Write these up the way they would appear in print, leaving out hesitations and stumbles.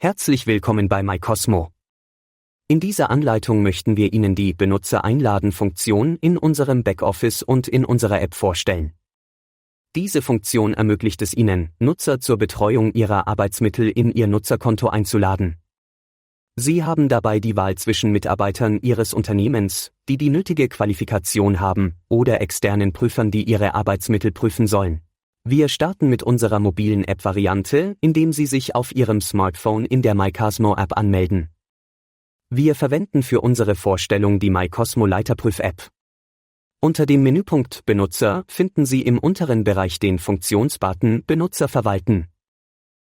Herzlich willkommen bei MyCosmo. In dieser Anleitung möchten wir Ihnen die Benutzer-Einladen-Funktion in unserem Backoffice und in unserer App vorstellen. Diese Funktion ermöglicht es Ihnen, Nutzer zur Betreuung ihrer Arbeitsmittel in Ihr Nutzerkonto einzuladen. Sie haben dabei die Wahl zwischen Mitarbeitern Ihres Unternehmens, die die nötige Qualifikation haben, oder externen Prüfern, die Ihre Arbeitsmittel prüfen sollen. Wir starten mit unserer mobilen App-Variante, indem Sie sich auf Ihrem Smartphone in der MyCosmo-App anmelden. Wir verwenden für unsere Vorstellung die MyCosmo Leiterprüf-App. Unter dem Menüpunkt Benutzer finden Sie im unteren Bereich den Funktionsbutton Benutzer verwalten.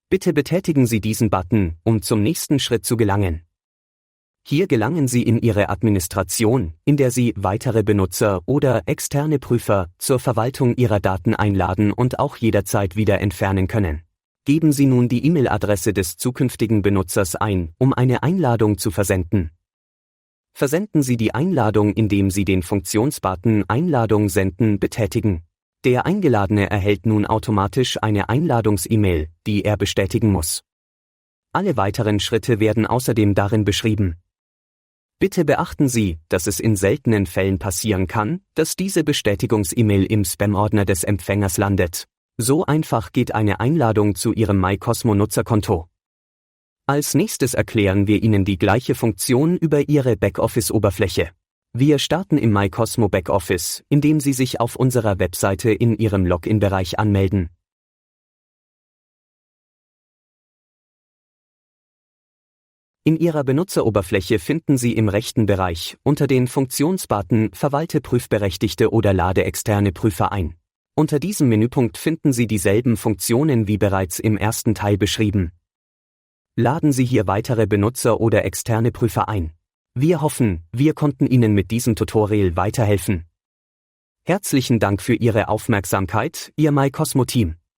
Bitte betätigen Sie diesen Button, um zum nächsten Schritt zu gelangen. Hier gelangen Sie in Ihre Administration, in der Sie weitere Benutzer oder externe Prüfer zur Verwaltung Ihrer Daten einladen und auch jederzeit wieder entfernen können. Geben Sie nun die E-Mail-Adresse des zukünftigen Benutzers ein, um eine Einladung zu versenden. Versenden Sie die Einladung, indem Sie den Funktionsbutton Einladung senden betätigen. Der Eingeladene erhält nun automatisch eine Einladungs-E-Mail, die er bestätigen muss. Alle weiteren Schritte werden außerdem darin beschrieben. Bitte beachten Sie, dass es in seltenen Fällen passieren kann, dass diese Bestätigungs-E-Mail im Spam-Ordner des Empfängers landet. So einfach geht eine Einladung zu Ihrem MyCosmo-Nutzerkonto. Als nächstes erklären wir Ihnen die gleiche Funktion über Ihre Backoffice-Oberfläche. Wir starten im MyCosmo Backoffice, indem Sie sich auf unserer Webseite in Ihrem Login-Bereich anmelden. In Ihrer Benutzeroberfläche finden Sie im rechten Bereich unter den Funktionsbutton Verwalte Prüfberechtigte oder lade externe Prüfer ein. Unter diesem Menüpunkt finden Sie dieselben Funktionen wie bereits im ersten Teil beschrieben. Laden Sie hier weitere Benutzer oder externe Prüfer ein. Wir hoffen, wir konnten Ihnen mit diesem Tutorial weiterhelfen. Herzlichen Dank für Ihre Aufmerksamkeit, Ihr MyCosmo-Team.